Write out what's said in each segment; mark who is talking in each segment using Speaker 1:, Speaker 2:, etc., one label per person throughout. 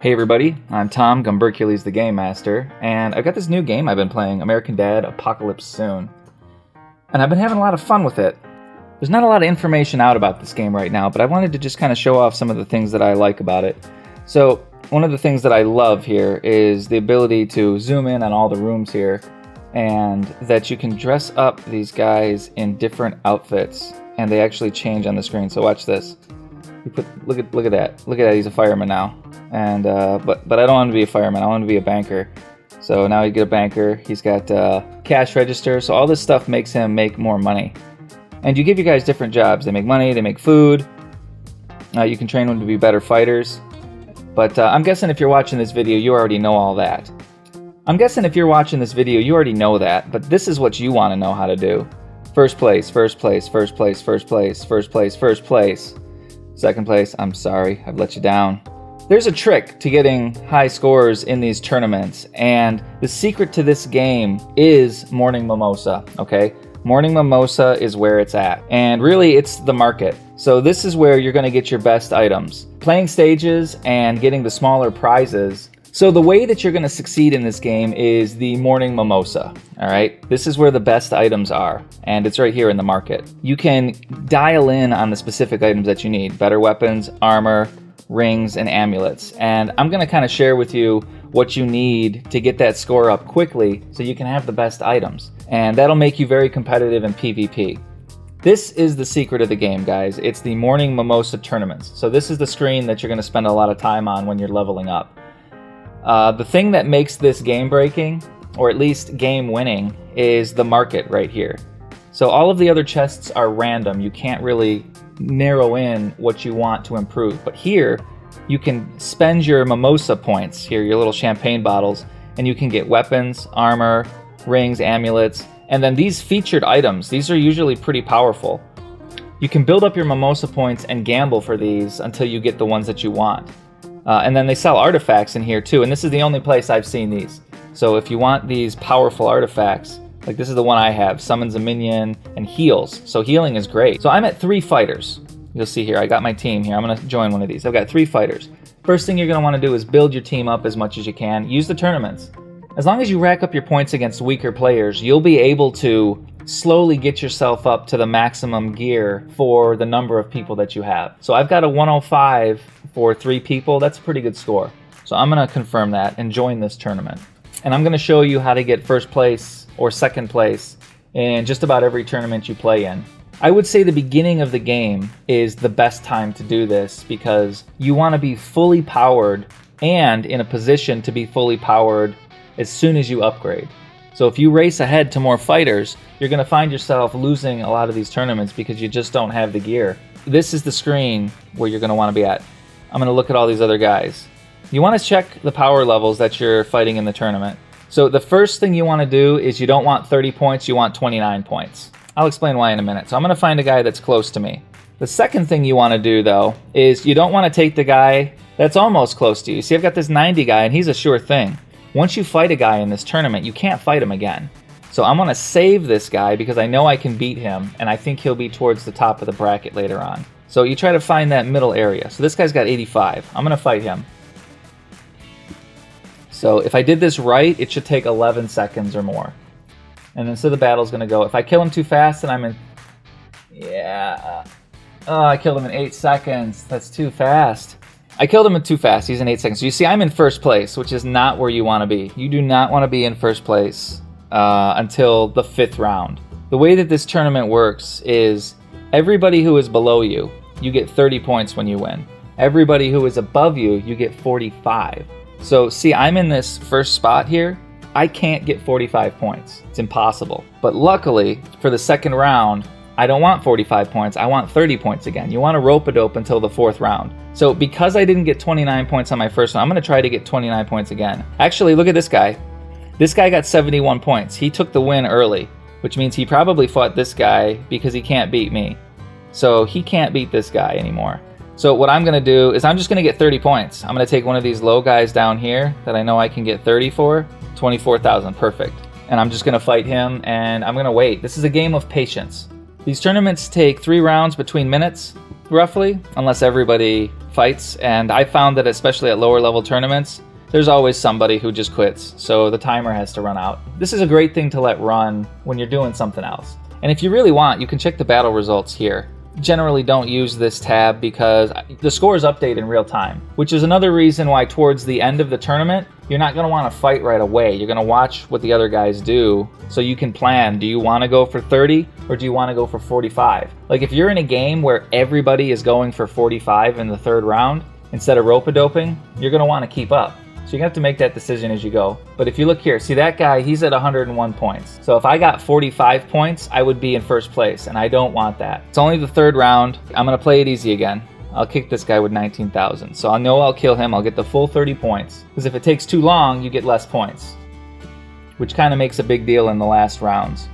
Speaker 1: Hey everybody, I'm Tom Gumbercules, the Game Master, and I've got this new game I've been playing, American Dad Apocalypse Soon. And I've been having a lot of fun with it. There's not a lot of information out about this game right now, but I wanted to just kind of show off some of the things that I like about it. So, one of the things that I love here is the ability to zoom in on all the rooms here, and that you can dress up these guys in different outfits, and they actually change on the screen. So watch this. Look at that. Look at that. He's a fireman now. And but I don't want him to be a fireman. I want him to be a banker. So now you get a banker. He's got cash register. So all this stuff makes him make more money. And you give you guys different jobs. They make money. They make food. You can train them to be better fighters. But I'm guessing if you're watching this video, you already know all that. But this is what you want to know how to do. First place, first place, first place, first place, first place, first place. Second place, I'm sorry, I've let you down. There's a trick to getting high scores in these tournaments, and the secret to this game is Morning Mimosa, okay? Morning Mimosa is where it's at, and really it's the market. So this is where you're going to get your best items. Playing stages and getting the smaller prizes. So the way that you're going to succeed in this game is the Morning Mimosa, all right? This is where the best items are, and it's right here in the market. You can dial in on the specific items that you need. Better weapons, armor, rings, and amulets. And I'm going to kind of share with you what you need to get that score up quickly so you can have the best items. And that'll make you very competitive in PvP. This is the secret of the game, guys. It's the Morning Mimosa tournaments. So this is the screen that you're going to spend a lot of time on when you're leveling up. The thing that makes this game breaking, or at least game winning, is the market right here. So all of the other chests are random. You can't really narrow in what you want to improve. But here, you can spend your mimosa points, here, your little champagne bottles, and you can get weapons, armor, rings, amulets, and then these featured items. These are usually pretty powerful. You can build up your mimosa points and gamble for these until you get the ones that you want. And then they sell artifacts in here too, and this is the only place I've seen these. So if you want these powerful artifacts, like this is the one I have, summons a minion and heals. So healing is great. So I'm at 3 fighters. You'll see here, I got my team here. I'm gonna join one of these. I've got 3 fighters. First thing you're gonna wanna do is build your team up as much as you can. Use the tournaments. As long as you rack up your points against weaker players, you'll be able to slowly get yourself up to the maximum gear for the number of people that you have. So I've got a 105 for 3 people. That's a pretty good score. So I'm gonna confirm that and join this tournament. And I'm gonna show you how to get first place or second place in just about every tournament you play in. I would say the beginning of the game is the best time to do this because you wanna be fully powered and in a position to be fully powered as soon as you upgrade. So if you race ahead to more fighters, you're going to find yourself losing a lot of these tournaments because you just don't have the gear. This is the screen where you're going to want to be at. I'm going to look at all these other guys. You want to check the power levels that you're fighting in the tournament. So the first thing you want to do is you don't want 30 points, you want 29 points. I'll explain why in a minute. So I'm going to find a guy that's close to me. The second thing you want to do, though, is you don't want to take the guy that's almost close to you. See, I've got this 90 guy, and he's a sure thing. Once you fight a guy in this tournament, you can't fight him again. So I'm going to save this guy because I know I can beat him, and I think he'll be towards the top of the bracket later on. So you try to find that middle area. So this guy's got 85. I'm going to fight him. So if I did this right, it should take 11 seconds or more. And then so the battle's going to go. If I kill him too fast, then I'm in... Yeah. Oh, I killed him in 8 seconds. That's too fast. I killed him too fast. He's in 8 seconds. So you see, I'm in first place, which is not where you want to be. You do not want to be in first place until the 5th round. The way that this tournament works is everybody who is below you, you get 30 points when you win. Everybody who is above you, you get 45. So see, I'm in this first spot here. I can't get 45 points. It's impossible. But luckily, for the second round, I don't want 45 points, I want 30 points again. You want to rope-a-dope until the 4th round. So because I didn't get 29 points on my first one, I'm going to try to get 29 points again. Actually, look at this guy. This guy got 71 points. He took the win early, which means he probably fought this guy because he can't beat me. So he can't beat this guy anymore. So what I'm going to do is I'm just going to get 30 points. I'm going to take one of these low guys down here that I know I can get 30 for. 24,000, perfect. And I'm just going to fight him, and I'm going to wait. This is a game of patience. These tournaments take 3 rounds between minutes. roughly, unless everybody fights. And I found that especially at lower level tournaments, there's always somebody who just quits, so the timer has to run out. This is a great thing to let run when you're doing something else. And if you really want, you can check the battle results here. Generally don't use this tab because the scores update in real time, which is another reason why towards the end of the tournament, you're not going to want to fight right away. You're going to watch what the other guys do so you can plan. Do you want to go for 30 or do you want to go for 45? Like if you're in a game where everybody is going for 45 in the third round instead of rope-a-doping, you're going to want to keep up. So you have to make that decision as you go. But if you look here, see that guy, he's at 101 points. So if I got 45 points, I would be in first place, and I don't want that. It's only the third round. I'm going to play it easy again. I'll kick this guy with 19,000. So I know I'll kill him. I'll get the full 30 points. Because if it takes too long, you get less points, which kind of makes a big deal in the last rounds.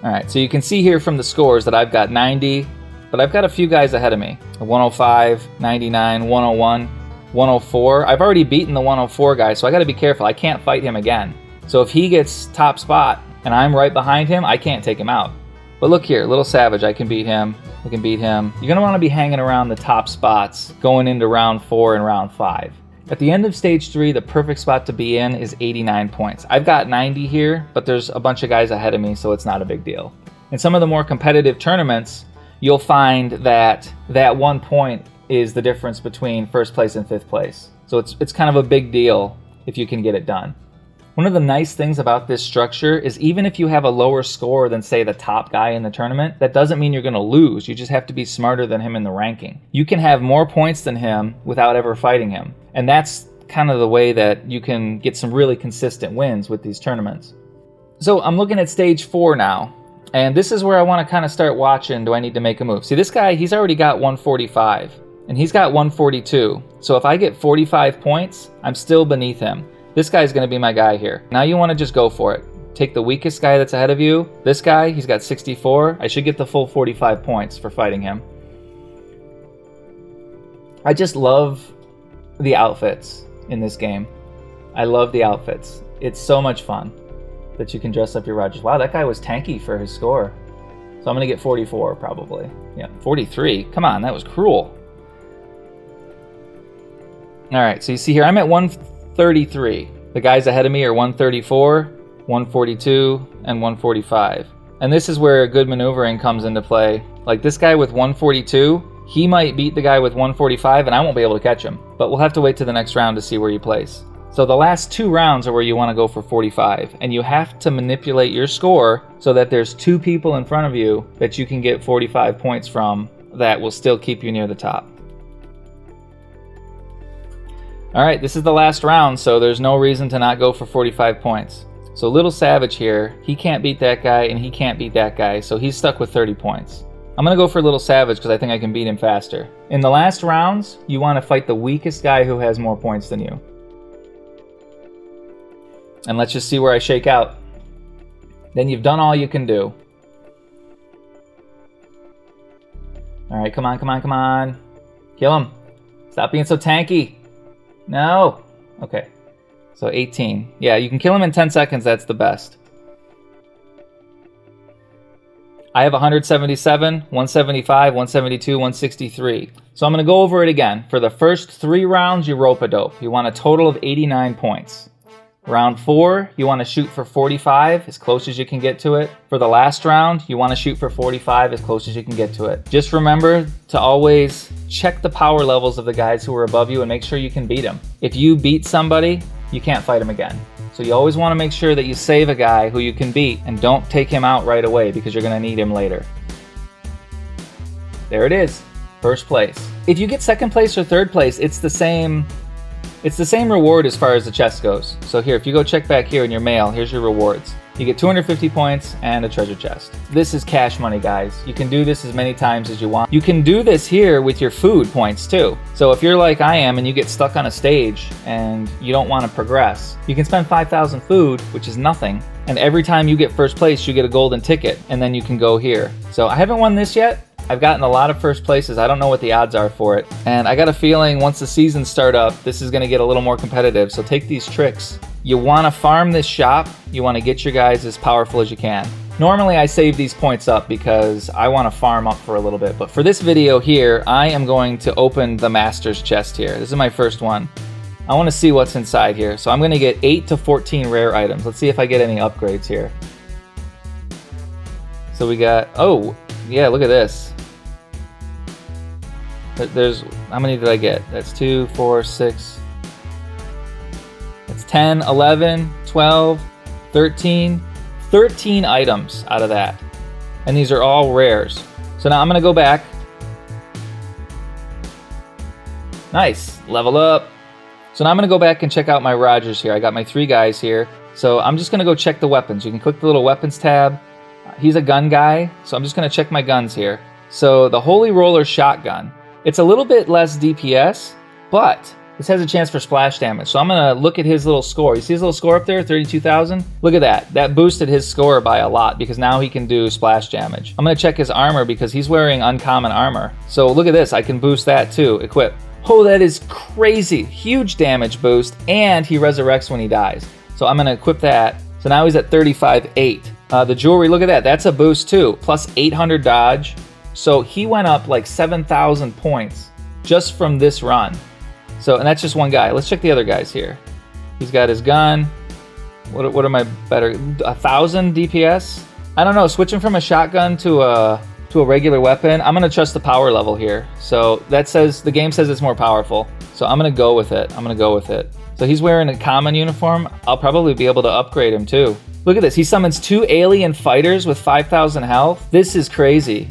Speaker 1: All right, so you can see here from the scores that I've got 90, but I've got a few guys ahead of me. 105, 99, 101. 104. I've already beaten the 104 guy, so I got to be careful. I can't fight him again. So if he gets top spot and I'm right behind him, I can't take him out. But look here, Little Savage, I can beat him. I can beat him. You're going to want to be hanging around the top spots going into round 4 and round 5. At the end of stage 3, the perfect spot to be in is 89 points. I've got 90 here, but there's a bunch of guys ahead of me, so it's not a big deal. In some of the more competitive tournaments, you'll find that 1 point is the difference between first place and fifth place. So it's kind of a big deal if you can get it done. One of the nice things about this structure is even if you have a lower score than, say, the top guy in the tournament, that doesn't mean you're going to lose. You just have to be smarter than him in the ranking. You can have more points than him without ever fighting him. And that's kind of the way that you can get some really consistent wins with these tournaments. So I'm looking at stage 4 now. And this is where I want to kind of start watching, do I need to make a move? See, this guy, he's already got 145. And he's got 142. So if I get 45 points, I'm still beneath him. This guy's going to be my guy here. Now you want to just go for it. Take the weakest guy that's ahead of you. This guy, he's got 64. I should get the full 45 points for fighting him. I just love the outfits in this game. I love the outfits. It's so much fun that you can dress up your Rogers. Wow, that guy was tanky for his score. So I'm going to get 44 probably. Yeah, 43. Come on, that was cruel. All right, so you see here, I'm at 133. The guys ahead of me are 134, 142, and 145. And this is where good maneuvering comes into play. Like this guy with 142, he might beat the guy with 145, and I won't be able to catch him. But we'll have to wait to the next round to see where you place. So the last 2 rounds are where you want to go for 45. And you have to manipulate your score so that there's 2 people in front of you that you can get 45 points from that will still keep you near the top. All right, this is the last round, so there's no reason to not go for 45 points. So Little Savage here, he can't beat that guy and he can't beat that guy, so he's stuck with 30 points. I'm going to go for Little Savage because I think I can beat him faster. In the last rounds, you want to fight the weakest guy who has more points than you. And let's just see where I shake out. Then you've done all you can do. All right, come on, come on, come on. Kill him. Stop being so tanky. No. Okay. So 18. Yeah, you can kill him in 10 seconds. That's the best. I have 177, 175, 172, 163. So I'm going to go over it again. For the first 3 rounds, you rope-a-dope. You want a total of 89 points. Round 4, you want to shoot for 45, as close as you can get to it. For the last round, you want to shoot for 45, as close as you can get to it. Just remember to always check the power levels of the guys who are above you and make sure you can beat them. If you beat somebody, you can't fight him again. So you always want to make sure that you save a guy who you can beat and don't take him out right away because you're going to need him later. There it is, first place. If you get second place or third place, it's the same reward as far as the chest goes. So here, if you go check back here in your mail, here's your rewards. You get 250 points and a treasure chest. This is cash money, guys. You can do this as many times as you want. You can do this here with your food points too. So if you're like I am and you get stuck on a stage and you don't want to progress, you can spend 5,000 food, which is nothing. And every time you get first place, you get a golden ticket and then you can go here. So I haven't won this yet. I've gotten a lot of first places. I don't know what the odds are for it. And I got a feeling once the seasons start up, this is going to get a little more competitive. So take these tricks. You want to farm this shop. You want to get your guys as powerful as you can. Normally I save these points up because I want to farm up for a little bit, but for this video here, I am going to open the Master's chest here. This is my first one. I want to see what's inside here. So I'm going to get 8 to 14 rare items. Let's see if I get any upgrades here. So we got, oh, yeah, look at this. There's, how many did I get? That's 2, 4, 6. That's 10, 11, 12, 13. 13 items out of that. And these are all rares. So now I'm going to go back. Nice. Level up. So now I'm going to go back and check out my Rogers here. I got my 3 guys here. So I'm just going to go check the weapons. You can click the little weapons tab. He's a gun guy. So I'm just going to check my guns here. So the Holy Roller Shotgun. It's a little bit less DPS, but this has a chance for splash damage. So I'm going to look at his little score. You see his little score up there, 32,000? Look at that. That boosted his score by a lot because now he can do splash damage. I'm going to check his armor because he's wearing uncommon armor. So look at this. I can boost that too. Equip. Oh, that is crazy. Huge damage boost, and he resurrects when he dies. So I'm going to equip that. So now he's at 35,800. The jewelry, look at that. That's a boost too. Plus 800 dodge. So he went up like 7,000 points just from this run. So, and that's just one guy. Let's check the other guys here. He's got his gun. What am I better? 1,000 DPS? I don't know. Switching from a shotgun to a regular weapon. I'm gonna trust the power level here. So that says the game says it's more powerful. So I'm gonna go with it. So he's wearing a common uniform. I'll probably be able to upgrade him too. Look at this. He summons 2 alien fighters with 5,000 health. This is crazy.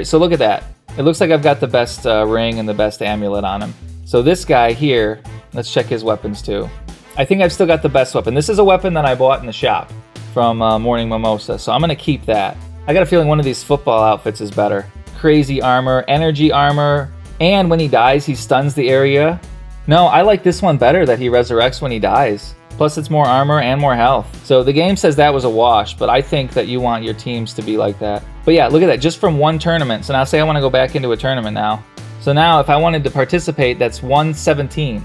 Speaker 1: So look at that. It looks like I've got the best ring and the best amulet on him. So this guy here, let's check his weapons too. I think I've still got the best weapon. This is a weapon that I bought in the shop from Morning Mimosa, so I'm going to keep that. I got a feeling one of these football outfits is better. Crazy armor, energy armor, and when he dies, he stuns the area. No, I like this one better that he resurrects when he dies. Plus it's more armor and more health. So the game says that was a wash, but I think that you want your teams to be like that. But yeah, look at that, just from one tournament. So now say I want to go back into a tournament now. So now if I wanted to participate, that's 117.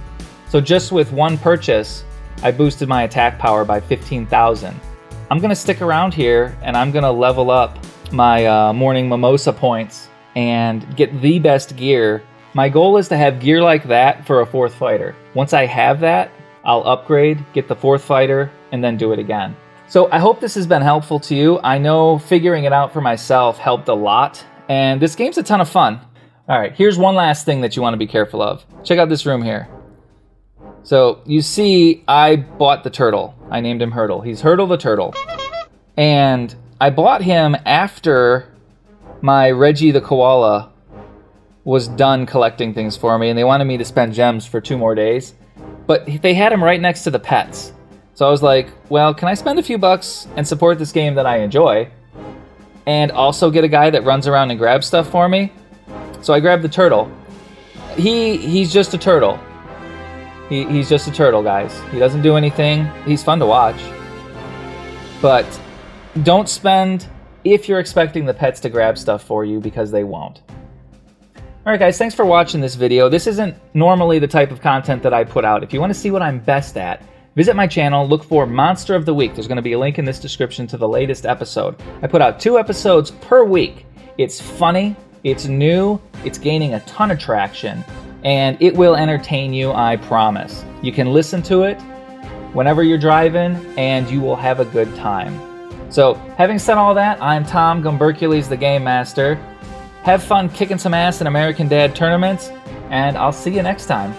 Speaker 1: So just with one purchase, I boosted my attack power by 15,000. I'm going to stick around here and I'm going to level up my Morning Mimosa points and get the best gear. My goal is to have gear like that for a 4th fighter. Once I have that, I'll upgrade, get the 4th fighter, and then do it again. So I hope this has been helpful to you. I know figuring it out for myself helped a lot, and this game's a ton of fun. All right, here's one last thing that you want to be careful of. Check out this room here. So you see I bought the turtle. I named him Hurdle. He's Hurdle the Turtle. And I bought him after my Reggie the Koala was done collecting things for me, and they wanted me to spend gems for 2 more days. But they had him right next to the pets. So I was like, well, can I spend a few bucks and support this game that I enjoy and also get a guy that runs around and grabs stuff for me? So I grabbed the turtle. He's just a turtle. He's just a turtle, guys. He doesn't do anything. He's fun to watch. But don't spend if you're expecting the pets to grab stuff for you, because they won't. Alright guys, thanks for watching this video. This isn't normally the type of content that I put out. If you want to see what I'm best at, visit my channel, look for Monster of the Week. There's going to be a link in this description to the latest episode. I put out 2 episodes per week. It's funny, it's new, it's gaining a ton of traction, and it will entertain you, I promise. You can listen to it whenever you're driving, and you will have a good time. So, having said all that, I'm Tom Gumbercules, the Game Master. Have fun kicking some ass in American Dad tournaments, and I'll see you next time.